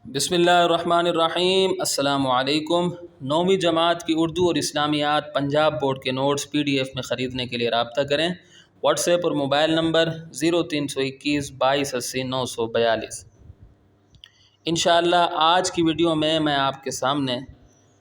बिस्मिल्लाहिर्रहमानिर्रहीम। अस्सलामुअलैकुम। 9वीं जमात की उर्दू और इस्लामियात पंजाब बोर्ड के नोट्स PDF में ख़रीदने के लिए रब्ता करें। व्हाट्सएप और मोबाइल नंबर 0321 22 80 942। इंशाअल्लाह आज की वीडियो में मैं आपके सामने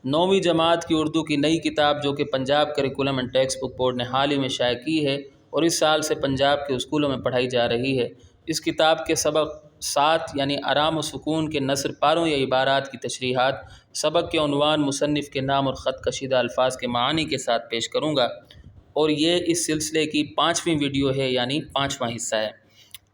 9वीं जमात की उर्दू की नई किताब जो कि Punjab curriculum and text book board ने हाल ही में शाया की है और इस साल से पंजाब के स्कूलों में पढ़ाई जा रही है, इस किताब के सबक 7 यानी आराम व सुकून के नसर पारों या इबारात की तशरीहात, सबक के उन्वान, मुसन्निफ़ के नाम और ख़त कशीदा अल्फाज के मानी के साथ पेश करूँगा और ये इस सिलसिले की 5वीं वीडियो है यानी 5वां हिस्सा है।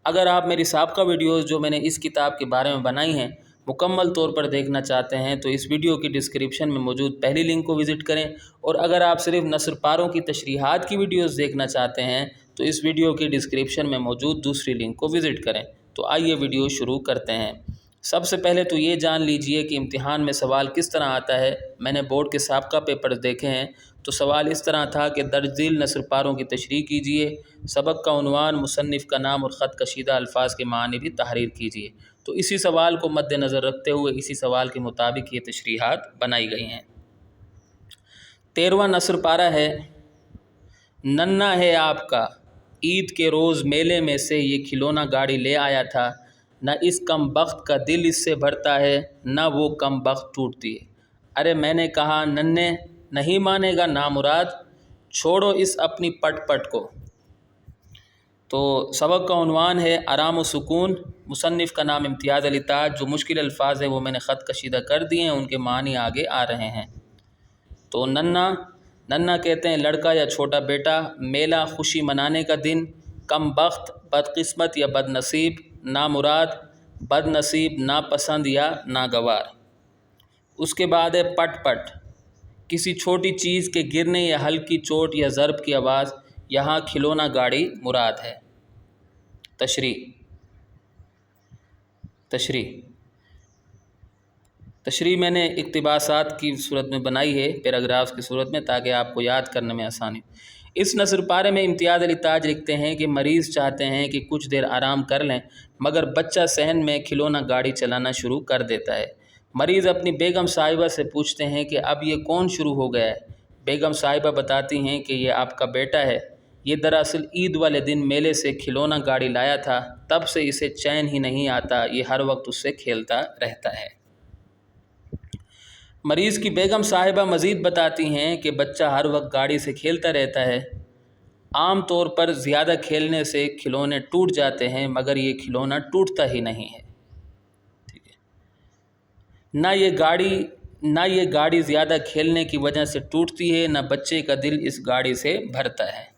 अगर आप मेरी साबका वीडियोज़ जो मैंने इस किताब के बारे में बनाई हैं मुकम्मल तौर पर देखना चाहते हैं तो इस वीडियो की डिस्क्रिप्शन में मौजूद पहली लिंक को विज़िट करें, और अगर आप सिर्फ नसर पारों की तशरीहात की वीडियोज़ देखना चाहते हैं तो इस वीडियो की डिस्क्रिप्शन में मौजूद दूसरी लिंक को विज़िट करें। तो आइए वीडियो शुरू करते हैं। सबसे पहले तो ये जान लीजिए कि इम्तिहान में सवाल किस तरह आता है। मैंने बोर्ड के साबका पेपर्स देखे हैं तो सवाल इस तरह था कि दर्ज झील नसर पारों की तशरीह कीजिए, सबक का उन्वान, मुसन्निफ़ का नाम और ख़त कशीदा अल्फाज के मानी भी तहरीर कीजिए। तो इसी सवाल को मद्देनज़र रखते हुए इसी सवाल के मुताबिक ये तशरीहात बनाई गई हैं। 13वां नसर पारा है, नन्ना है आपका ईद के रोज़ मेले में से ये खिलौना गाड़ी ले आया था, न इस कम बख्त का दिल इससे भरता है, न वो कम बख्त टूटती है। अरे मैंने कहा नन्ने नहीं मानेगा नामुराद, छोड़ो इस अपनी पट को। तो सबक का उन्वान है आराम व सुकून, मुसन्निफ़ का नाम इम्तियाज़ अली ताज। जो मुश्किल अल्फाज है वो मैंने ख़त कशीदा कर दिए हैं, उनके मानी आगे आ रहे हैं। तो नन्ना कहते हैं लड़का या छोटा बेटा, मेला खुशी मनाने का दिन, कम बख्त बदकिस्मत या बदनसीब, नामुराद बदनसीब, नापसंद या नागवार। उसके बाद है पट, किसी छोटी चीज़ के गिरने या हल्की चोट या ज़रब की आवाज़, यहाँ खिलौना गाड़ी मुराद है। तशरीह मैंने इक्तिबासात की सूरत में बनाई है, पैराग्राफ्स की सूरत में, ताकि आपको याद करने में आसानी। इस नसर पारे में इम्तियाज़ अली ताज लिखते हैं कि मरीज़ चाहते हैं कि कुछ देर आराम कर लें, मगर बच्चा सहन में खिलौना गाड़ी चलाना शुरू कर देता है। मरीज़ अपनी बेगम साहिबा से पूछते हैं कि अब ये कौन शुरू हो गया है। बेगम साहिबा बताती हैं कि ये आपका बेटा है, ये दरअसल ईद वाले दिन मेले से खिलौना गाड़ी लाया था, तब से इसे चैन ही नहीं आता, ये हर वक्त उससे खेलता रहता है। मरीज़ की बेगम साहिबा मज़ीद बताती हैं कि बच्चा हर वक्त गाड़ी से खेलता रहता है, आम तौर पर ज़्यादा खेलने से खिलौने टूट जाते हैं, मगर ये खिलौना टूटता ही नहीं है। ठीक है, ना ये गाड़ी ज़्यादा खेलने की वजह से टूटती है, ना बच्चे का दिल इस गाड़ी से भरता है।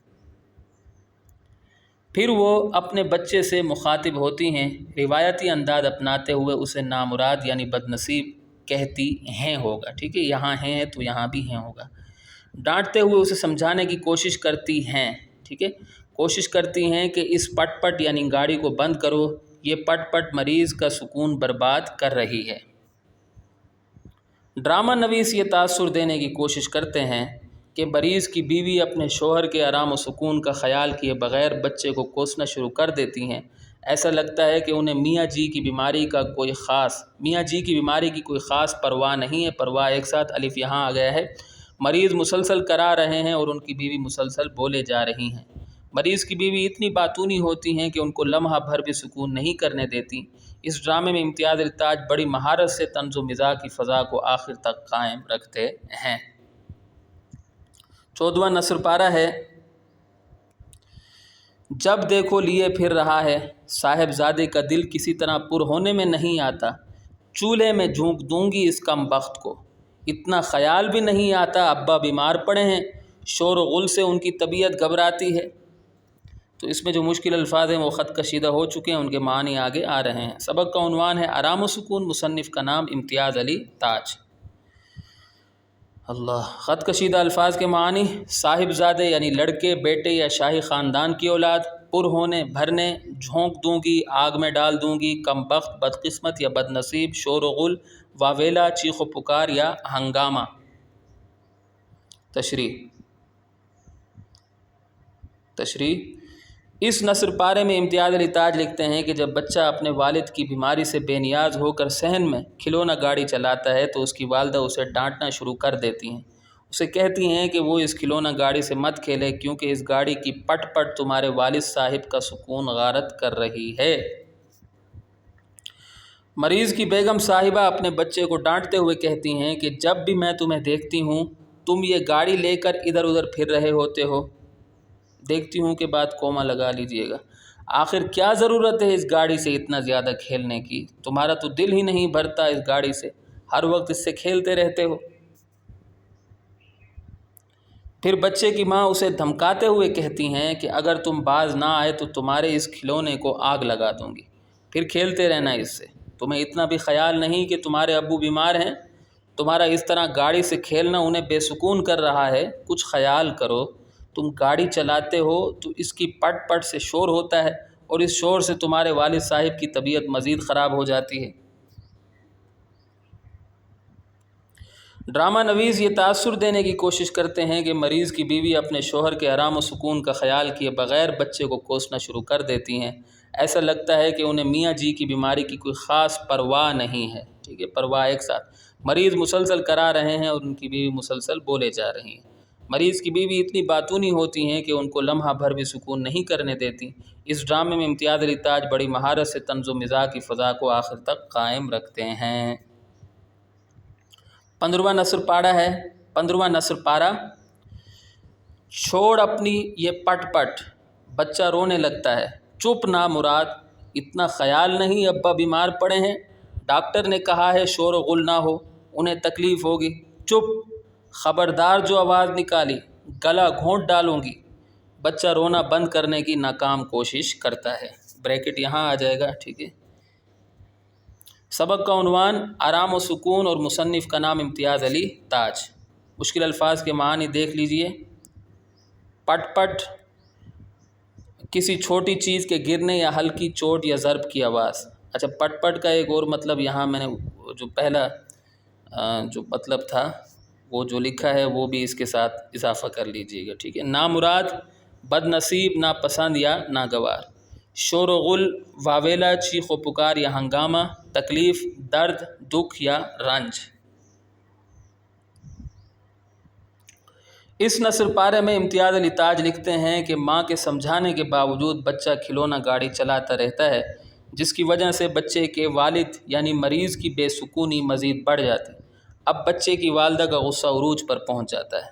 फिर वो अपने बच्चे से मुखातिब होती हैं, रिवायती अंदाज अपनाते हुए उसे नामुराद यानी बदनसीब कहती हैं होगा। ठीक है, यहाँ हैं तो यहाँ भी हैं होगा। डांटते हुए उसे समझाने की कोशिश करती हैं। ठीक है, कोशिश करती हैं कि इस पट यानी गाड़ी को बंद करो, ये पट मरीज़ का सुकून बर्बाद कर रही है। ड्रामा नवीस ये तासुर देने की कोशिश करते हैं कि मरीज़ की बीवी अपने शोहर के आराम और सुकून का ख्याल किए बग़ैर बच्चे को कोसना शुरू कर देती हैं। ऐसा लगता है कि उन्हें मियाँ जी की बीमारी की कोई ख़ास परवाह नहीं है। परवाह एक साथ अलिफ यहाँ आ गया है। मरीज़ मुसलसल करा रहे हैं और उनकी बीवी मुसलसल बोले जा रही हैं। मरीज़ की बीवी इतनी बातूनी होती हैं कि उनको लम्हा भर भी सुकून नहीं करने देती। इस ड्रामे में इम्तियाज़ अली ताज बड़ी महारत से तंज़ व मिज़ाह की फ़ज़ा को आखिर तक कायम रखते हैं। 14वां नसर पारा है, जब देखो लिए फिर रहा है, साहिबजादे का दिल किसी तरह पुर होने में नहीं आता, चूल्हे में झोंक दूंगी इस कम बख्त को, इतना ख्याल भी नहीं आता अब्बा बीमार पड़े हैं, शोर व गुल से उनकी तबीयत घबराती है। तो इसमें जो मुश्किल अल्फाज हैं वो ख़त कशीदा हो चुके हैं, उनके मानी आगे आ रहे हैं। सबक का उन्वान है आराम व सुकून, मुसन्निफ़ का नाम इम्तियाज़ अली ताज। अल्लाह। ख़त कशीदा अल्फाज के मानी, साहिबजादे यानी लड़के, बेटे या शाही ख़ानदान की औलाद, पुर होने, भरने, झोंक दूंगी, आग में डाल दूंगी, कम बख्त, बदकिस्मत या बदनसीब, शोर व गुल, वावेला, चीख व पुकार या हंगामा। तशरीह اس نثر پارے میں امتیاز علی تاج لکھتے ہیں کہ جب بچہ اپنے والد کی بیماری سے بے نیاز ہو کر صحن میں کھلونا گاڑی چلاتا ہے تو اس کی والدہ اسے ڈانٹنا شروع کر دیتی ہیں، اسے کہتی ہیں کہ وہ اس کھلونا گاڑی سے مت کھیلے کیونکہ اس گاڑی کی پٹ پٹ تمہارے والد صاحب کا سکون غارت کر رہی ہے۔ مریض کی بیگم صاحبہ اپنے بچے کو ڈانٹتے ہوئے کہتی ہیں کہ جب بھی میں تمہیں دیکھتی ہوں تم یہ گاڑی لے کر ادھر ادھر پھر رہے ہوتے ہو۔ دیکھتی ہوں کے بعد کوما لگا لیجئے گا۔ آخر کیا ضرورت ہے اس گاڑی سے اتنا زیادہ کھیلنے کی؟ تمہارا تو دل ہی نہیں بھرتا اس گاڑی سے، ہر وقت اس سے کھیلتے رہتے ہو۔ پھر بچے کی ماں اسے دھمکاتے ہوئے کہتی ہیں کہ اگر تم باز نہ آئے تو تمہارے اس کھلونے کو آگ لگا دوں گی، پھر کھیلتے رہنا اس سے۔ تمہیں اتنا بھی خیال نہیں کہ تمہارے ابو بیمار ہیں؟ تمہارا اس طرح گاڑی سے کھیلنا انہیں بے سکون کر رہا ہے، کچھ خیال کرو۔ تم گاڑی چلاتے ہو تو اس کی پٹ پٹ سے شور ہوتا ہے اور اس شور سے تمہارے والد صاحب کی طبیعت مزید خراب ہو جاتی ہے۔ ڈرامہ نویس یہ تاثر دینے کی کوشش کرتے ہیں کہ مریض کی بیوی اپنے شوہر کے آرام و سکون کا خیال کیے بغیر بچے کو کوسنا شروع کر دیتی ہیں۔ ایسا لگتا ہے کہ انہیں میاں جی کی بیماری کی کوئی خاص پرواہ نہیں ہے۔ ٹھیک ہے، پرواہ ایک ساتھ۔ مریض مسلسل کرا رہے ہیں اور ان کی بیوی مسلسل بولے جا رہی ہیں۔ مریض کی بیوی اتنی باتونی ہوتی ہیں کہ ان کو لمحہ بھر بھی سکون نہیں کرنے دیتی۔ اس ڈرامے میں امتیاز علی تاج بڑی مہارت سے طنز و مزاح کی فضا کو آخر تک قائم رکھتے ہیں۔ 15واں نثر پارہ ہے۔ 15واں نثر پارہ، چھوڑ اپنی یہ پٹ پٹ، بچہ رونے لگتا ہے۔ چپ نا مراد، اتنا خیال نہیں ابا بیمار پڑے ہیں، ڈاکٹر نے کہا ہے شور و غل نہ ہو، انہیں تکلیف ہوگی۔ چپ، خبردار جو آواز نکالی گلا گھونٹ ڈالوں گی۔ بچہ رونا بند کرنے کی ناکام کوشش کرتا ہے۔ بریکٹ یہاں آ جائے گا، ٹھیک ہے۔ سبق کا عنوان آرام و سکون اور مصنف کا نام امتیاز علی تاج۔ مشکل الفاظ کے معنی دیکھ لیجئے۔ پٹ پٹ، کسی چھوٹی چیز کے گرنے یا ہلکی چوٹ یا ضرب کی آواز۔ اچھا، پٹ پٹ کا ایک اور مطلب یہاں میں نے جو پہلا جو مطلب تھا وہ جو لکھا ہے وہ بھی اس کے ساتھ اضافہ کر لیجئے گا، ٹھیک ہے۔ نامراد، بد نصیب، ناپسند یا ناگوار۔ شور و غل، واویلا، چیخ و پکار یا ہنگامہ۔ تکلیف، درد، دکھ یا رنج۔ اس نثر پارے میں امتیاز علی تاج لکھتے ہیں کہ ماں کے سمجھانے کے باوجود بچہ کھلونا گاڑی چلاتا رہتا ہے، جس کی وجہ سے بچے کے والد یعنی مریض کی بے سکونی مزید بڑھ جاتی۔ اب بچے کی والدہ کا غصہ عروج پر پہنچ جاتا ہے۔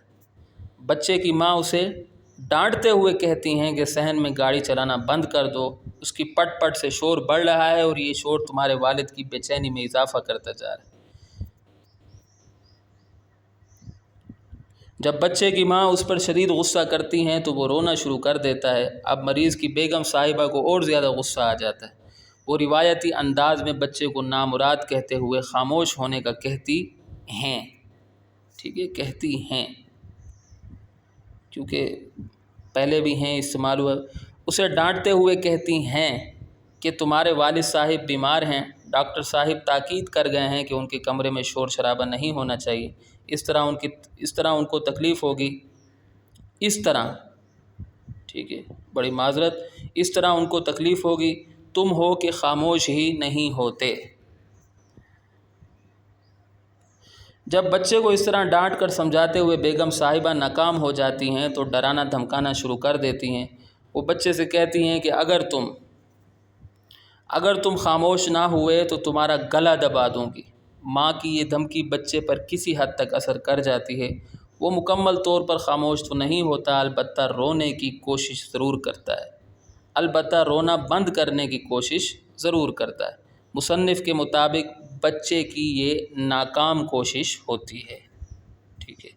بچے کی ماں اسے ڈانٹتے ہوئے کہتی ہیں کہ صحن میں گاڑی چلانا بند کر دو، اس کی پٹ پٹ سے شور بڑھ رہا ہے اور یہ شور تمہارے والد کی بے چینی میں اضافہ کرتا جا رہا ہے۔ جب بچے کی ماں اس پر شدید غصہ کرتی ہیں تو وہ رونا شروع کر دیتا ہے۔ اب مریض کی بیگم صاحبہ کو اور زیادہ غصہ آ جاتا ہے۔ وہ روایتی انداز میں بچے کو نامراد کہتے ہوئے خاموش ہونے کا کہتی ہیں، ٹھیک ہے، کہتی ہیں، کیونکہ پہلے بھی ہیں استعمال ہوا۔ اسے ڈانٹتے ہوئے کہتی ہیں کہ تمہارے والد صاحب بیمار ہیں، ڈاکٹر صاحب تاکید کر گئے ہیں کہ ان کے کمرے میں شور شرابہ نہیں ہونا چاہیے، اس طرح ان کو تکلیف ہوگی، اس طرح، ٹھیک ہے، بڑی معذرت، اس طرح ان کو تکلیف ہوگی، تم ہو کہ خاموش ہی نہیں ہوتے۔ جب بچے کو اس طرح ڈانٹ کر سمجھاتے ہوئے بیگم صاحبہ ناکام ہو جاتی ہیں تو ڈرانا دھمکانا شروع کر دیتی ہیں۔ وہ بچے سے کہتی ہیں کہ اگر تم خاموش نہ ہوئے تو تمہارا گلا دبا دوں گی۔ ماں کی یہ دھمکی بچے پر کسی حد تک اثر کر جاتی ہے۔ وہ مکمل طور پر خاموش تو نہیں ہوتا، البتہ رونے کی کوشش ضرور کرتا ہے، البتہ رونا بند کرنے کی کوشش ضرور کرتا ہے۔ مصنف کے مطابق بچے کی یہ ناکام کوشش ہوتی ہے، ٹھیک ہے۔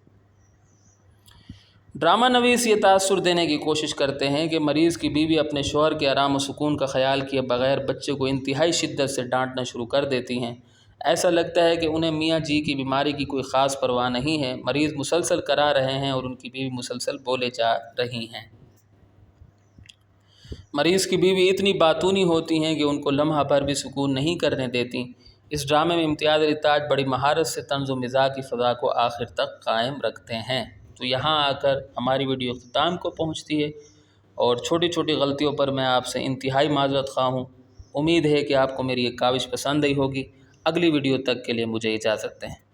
ڈرامہ نویس یہ تاثر دینے کی کوشش کرتے ہیں کہ مریض کی بیوی اپنے شوہر کے آرام و سکون کا خیال کیے بغیر بچے کو انتہائی شدت سے ڈانٹنا شروع کر دیتی ہیں۔ ایسا لگتا ہے کہ انہیں میاں جی کی بیماری کی کوئی خاص پرواہ نہیں ہے۔ مریض مسلسل کرا رہے ہیں اور ان کی بیوی مسلسل بولے جا رہی ہیں۔ مریض کی بیوی اتنی باتونی ہوتی ہیں کہ ان کو لمحہ بھر بھی سکون نہیں کرنے دیتی۔ اس ڈرامے میں امتیاز علی تاج بڑی مہارت سے طنز و مزاح کی فضا کو آخر تک قائم رکھتے ہیں۔ تو یہاں آ کر ہماری ویڈیو اختتام کو پہنچتی ہے۔ اور چھوٹی چھوٹی غلطیوں پر میں آپ سے انتہائی معذرت خواہ ہوں۔ امید ہے کہ آپ کو میری یہ کاوش پسند آئی ہوگی۔ اگلی ویڈیو تک کے لیے مجھے اجازت دیں۔